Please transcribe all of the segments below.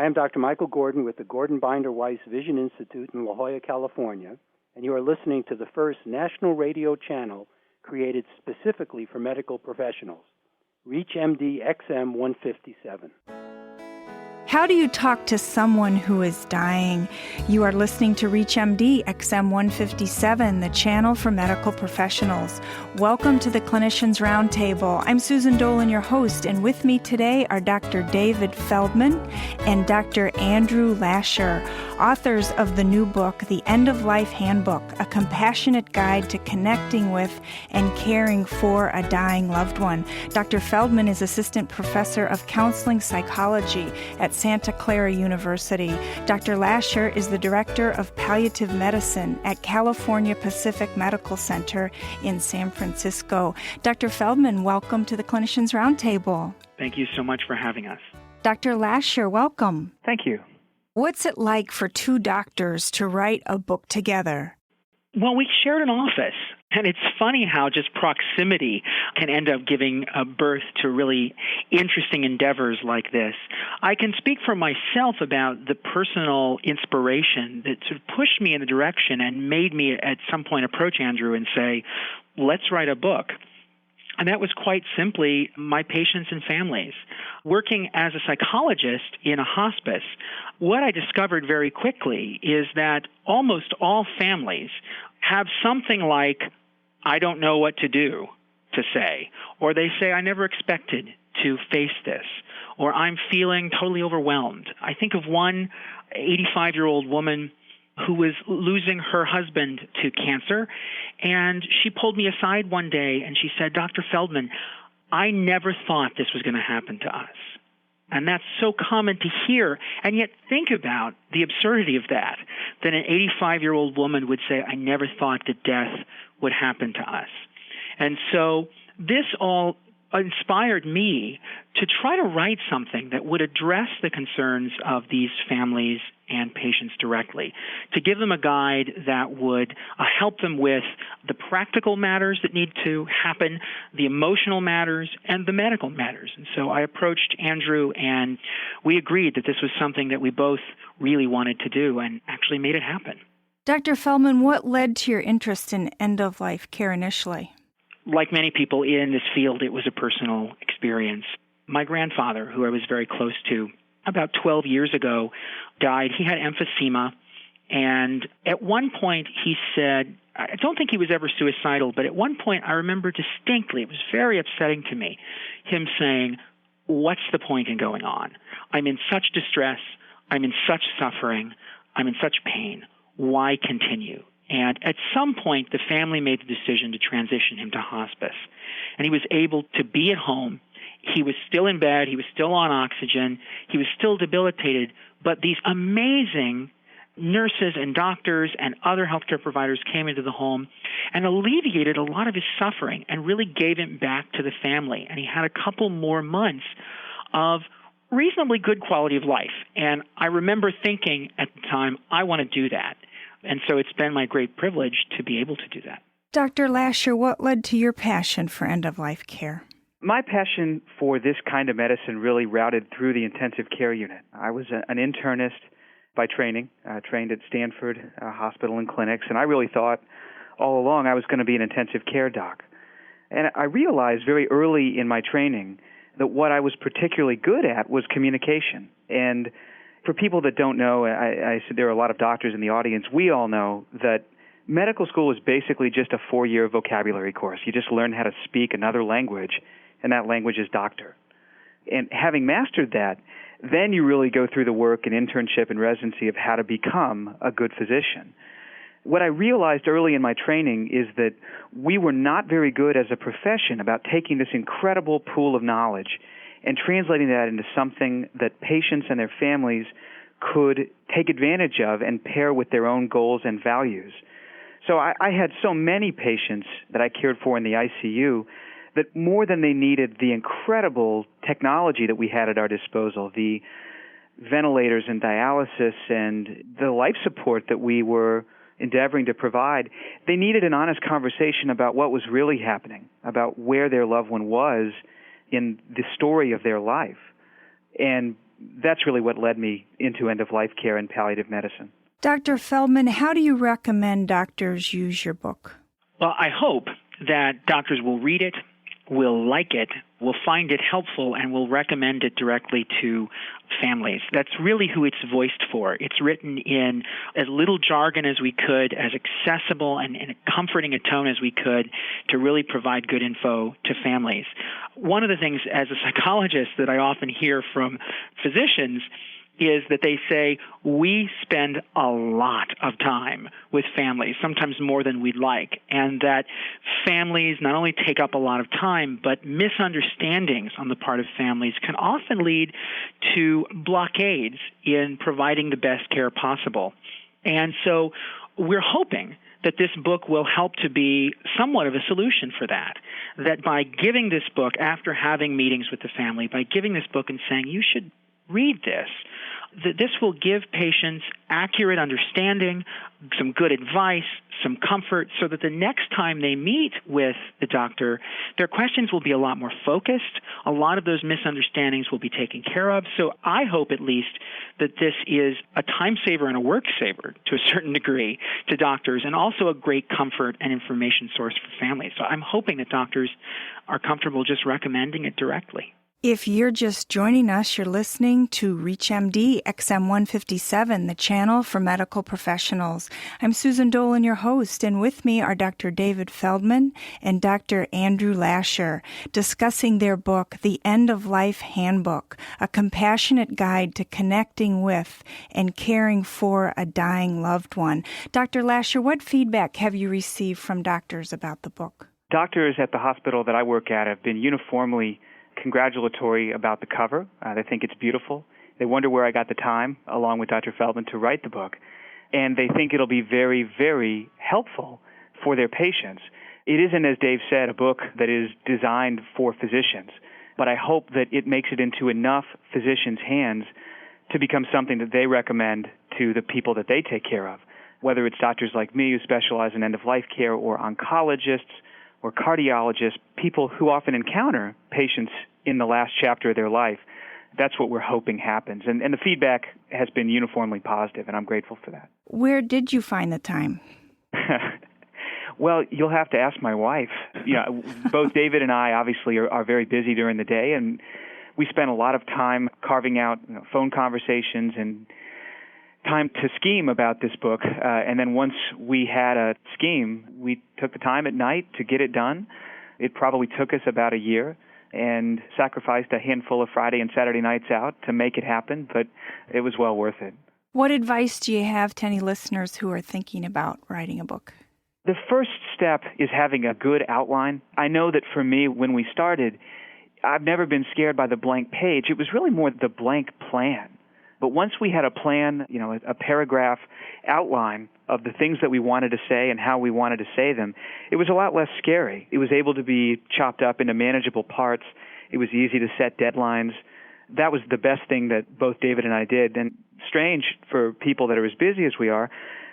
I'm Dr. Michael Gordon with the Gordon Binder Weiss Vision Institute in La Jolla, California, and you are listening to the first national radio channel created specifically for medical professionals, ReachMD XM 157. How do you talk to someone who is dying? You are listening to ReachMD XM 157, the channel for medical professionals. Welcome to the Clinicians Roundtable. I'm Susan Dolan, your host, and with me today are Dr. David Feldman and Dr. Andrew Lasher, authors of the new book, The End-of-Life Handbook, a compassionate guide to connecting with and caring for a dying loved one. Dr. Feldman is assistant professor of counseling psychology at Santa Clara University. Dr. Lasher is the director of palliative medicine at California Pacific Medical Center in San Francisco. Dr. Feldman, welcome to the Clinicians Roundtable. Thank you so much for having us. Dr. Lasher, welcome. Thank you. What's it like for two doctors to write a book together? Well, we shared an office, and it's funny how just proximity can end up giving birth to really interesting endeavors like this. I can speak for myself about the personal inspiration that sort of pushed me in the direction and made me at some point approach Andrew and say, let's write a book. And that was quite simply my patients and families. Working as a psychologist in a hospice, what I discovered very quickly is that almost all families have something like, I don't know what to do, to say. Or they say, I never expected to face this. Or I'm feeling totally overwhelmed. I think of one 85-year-old woman who was losing her husband to cancer. And she pulled me aside one day and she said, Dr. Feldman, I never thought this was going to happen to us. And that's so common to hear. And yet think about the absurdity of that an 85-year-old woman would say, I never thought that death would happen to us. And so this all inspired me to try to write something that would address the concerns of these families and patients directly, to give them a guide that would help them with the practical matters that need to happen, the emotional matters, and the medical matters. And so I approached Andrew, and we agreed that this was something that we both really wanted to do and actually made it happen. Dr. Feldman, what led to your interest in end-of-life care initially? Like many people in this field, it was a personal experience. My grandfather, who I was very close to, about 12 years ago, died. He had emphysema, and at one point he said, I don't think he was ever suicidal, but at one point I remember distinctly, it was very upsetting to me, him saying, what's the point in going on? I'm in such distress, I'm in such suffering, I'm in such pain. Why continue? And at some point, the family made the decision to transition him to hospice. And he was able to be at home. He was still in bed. He was still on oxygen. He was still debilitated. But these amazing nurses and doctors and other healthcare providers came into the home and alleviated a lot of his suffering and really gave him back to the family. And he had a couple more months of reasonably good quality of life. And I remember thinking at the time, I want to do that. And so it's been my great privilege to be able to do that. Dr. Lasher, what led to your passion for end-of-life care? My passion for this kind of medicine really routed through the intensive care unit. I was an internist by training, trained at Stanford Hospital and Clinics, and I really thought all along I was going to be an intensive care doc. And I realized very early in my training that what I was particularly good at was communication. And for people that don't know, I said there are a lot of doctors in the audience, we all know that medical school is basically just a 4-year vocabulary course. You just learn how to speak another language, and that language is doctor. And having mastered that, then you really go through the work and internship and residency of how to become a good physician. What I realized early in my training is that we were not very good as a profession about taking this incredible pool of knowledge and translating that into something that patients and their families could take advantage of and pair with their own goals and values. So I had so many patients that I cared for in the ICU that more than they needed the incredible technology that we had at our disposal, the ventilators and dialysis and the life support that we were endeavoring to provide, they needed an honest conversation about what was really happening, about where their loved one was in the story of their life. And that's really what led me into end-of-life care and palliative medicine. Dr. Feldman, how do you recommend doctors use your book? Well, I hope that doctors will read it, will like it, will find it helpful, and will recommend it directly to families. That's really who it's voiced for. It's written in as little jargon as we could, as accessible and in a comforting a tone as we could, to really provide good info to families. One of the things as a psychologist that I often hear from physicians is that they say, we spend a lot of time with families, sometimes more than we'd like, and that families not only take up a lot of time, but misunderstandings on the part of families can often lead to blockades in providing the best care possible. And so we're hoping that this book will help to be somewhat of a solution for that by giving this book, after having meetings with the family, by giving this book and saying, you should read this, that this will give patients accurate understanding, some good advice, some comfort, so that the next time they meet with the doctor, their questions will be a lot more focused. A lot of those misunderstandings will be taken care of. So I hope at least that this is a time saver and a work saver to a certain degree to doctors, and also a great comfort and information source for families. So I'm hoping that doctors are comfortable just recommending it directly. If you're just joining us, you're listening to ReachMD XM157, the channel for medical professionals. I'm Susan Dolan, your host, and with me are Dr. David Feldman and Dr. Andrew Lasher, discussing their book, The End-of-Life Handbook, a compassionate guide to connecting with and caring for a dying loved one. Dr. Lasher, what feedback have you received from doctors about the book? Doctors at the hospital that I work at have been uniformly congratulatory about the cover. They think it's beautiful. They wonder where I got the time, along with Dr. Feldman, to write the book. And they think it'll be very, very helpful for their patients. It isn't, as Dave said, a book that is designed for physicians, but I hope that it makes it into enough physicians' hands to become something that they recommend to the people that they take care of, whether it's doctors like me who specialize in end-of-life care, or oncologists, or cardiologists, people who often encounter patients in the last chapter of their life. That's what we're hoping happens. And the feedback has been uniformly positive, and I'm grateful for that. Where did you find the time? Well, you'll have to ask my wife. Both David and I obviously are very busy during the day, and we spend a lot of time carving out phone conversations and time to scheme about this book, and then once we had a scheme, we took the time at night to get it done. It probably took us about a year, and sacrificed a handful of Friday and Saturday nights out to make it happen, but it was well worth it. What advice do you have to any listeners who are thinking about writing a book? The first step is having a good outline. I know that for me, when we started, I've never been scared by the blank page. It was really more the blank plan. But once we had a plan, a paragraph outline of the things that we wanted to say and how we wanted to say them, it was a lot less scary. It was able to be chopped up into manageable parts. It was easy to set deadlines. That was the best thing that both David and I did. And strange for people that are as busy as we are,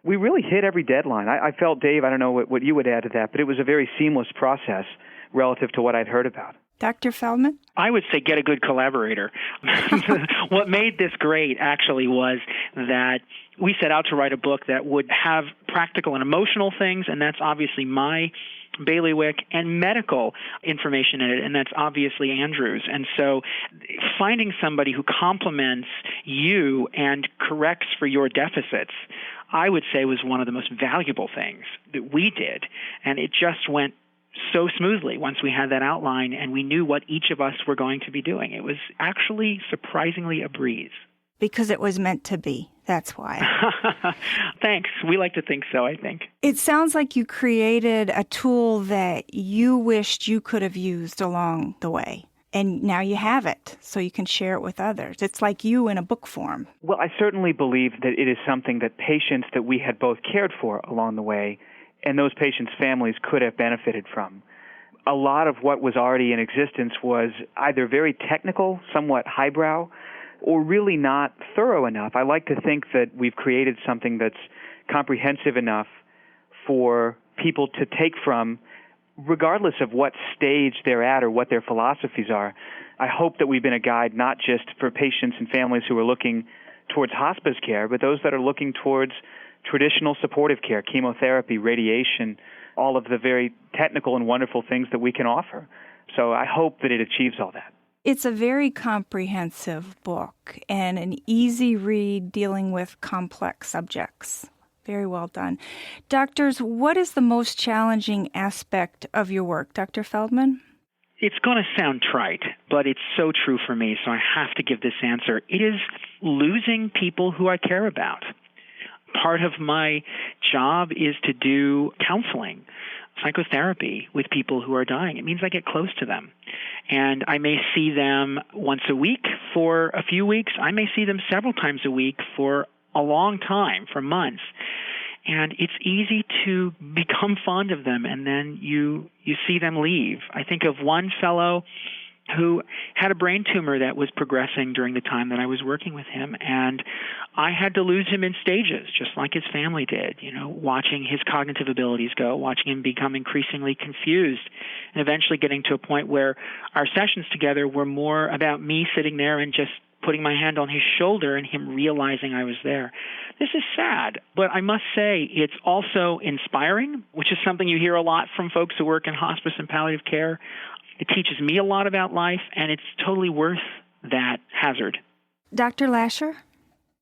we really hit every deadline. I felt, Dave, I don't know what you would add to that, but it was a very seamless process relative to what I'd heard about. Dr. Feldman? I would say get a good collaborator. What made this great, actually, was that we set out to write a book that would have practical and emotional things, and that's obviously my bailiwick, and medical information in it, and that's obviously Andrew's. And so finding somebody who complements you and corrects for your deficits, I would say, was one of the most valuable things that we did. And it just went so smoothly once we had that outline and we knew what each of us were going to be doing. It was actually surprisingly a breeze. Because it was meant to be. That's why. Thanks. We like to think so, I think. It sounds like you created a tool that you wished you could have used along the way. And now you have it, so you can share it with others. It's like you in a book form. Well, I certainly believe that it is something that patients that we had both cared for along the way and those patients' families could have benefited from. A lot of what was already in existence was either very technical, somewhat highbrow, or really not thorough enough. I like to think that we've created something that's comprehensive enough for people to take from regardless of what stage they're at or what their philosophies are, I hope that we've been a guide not just for patients and families who are looking towards hospice care, but those that are looking towards traditional supportive care, chemotherapy, radiation, all of the very technical and wonderful things that we can offer. So I hope that it achieves all that. It's a very comprehensive book and an easy read dealing with complex subjects. Very well done. Doctors, what is the most challenging aspect of your work, Dr. Feldman? It's going to sound trite, but it's so true for me, so I have to give this answer. It is losing people who I care about. Part of my job is to do counseling, psychotherapy with people who are dying. It means I get close to them. And I may see them once a week for a few weeks. I may see them several times a week for a long time, for months. And it's easy to become fond of them, and then you see them leave. I think of one fellow who had a brain tumor that was progressing during the time that I was working with him, and I had to lose him in stages, just like his family did, watching his cognitive abilities go, watching him become increasingly confused, and eventually getting to a point where our sessions together were more about me sitting there and just putting my hand on his shoulder and him realizing I was there. This is sad, but I must say it's also inspiring, which is something you hear a lot from folks who work in hospice and palliative care. It teaches me a lot about life, and it's totally worth that hazard. Dr. Lasher?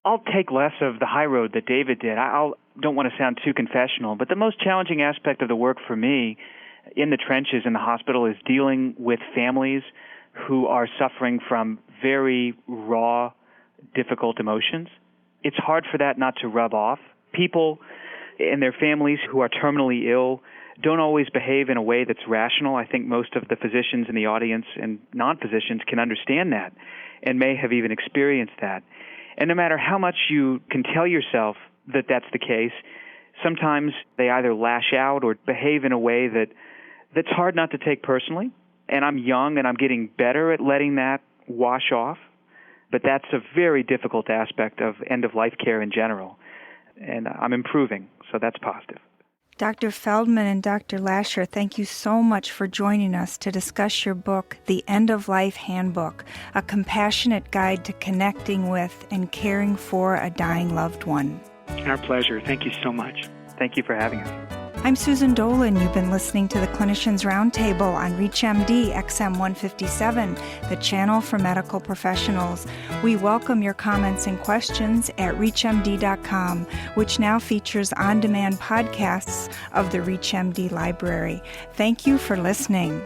I'll take less of the high road that David did. I don't want to sound too confessional, but the most challenging aspect of the work for me in the trenches in the hospital is dealing with families who are suffering from very raw, difficult emotions. It's hard for that not to rub off. People and their families who are terminally ill don't always behave in a way that's rational. I think most of the physicians in the audience and non-physicians can understand that and may have even experienced that. And no matter how much you can tell yourself that that's the case, sometimes they either lash out or behave in a way that's hard not to take personally. And I'm young and I'm getting better at letting that wash off. But that's a very difficult aspect of end-of-life care in general. And I'm improving, so that's positive. Dr. Feldman and Dr. Lasher, thank you so much for joining us to discuss your book, The End-of-Life Handbook, a compassionate guide to connecting with and caring for a dying loved one. Our pleasure. Thank you so much. Thank you for having us. I'm Susan Dolan. You've been listening to the Clinicians Roundtable on ReachMD XM 157, the channel for medical professionals. We welcome your comments and questions at reachmd.com, which now features on-demand podcasts of the ReachMD library. Thank you for listening.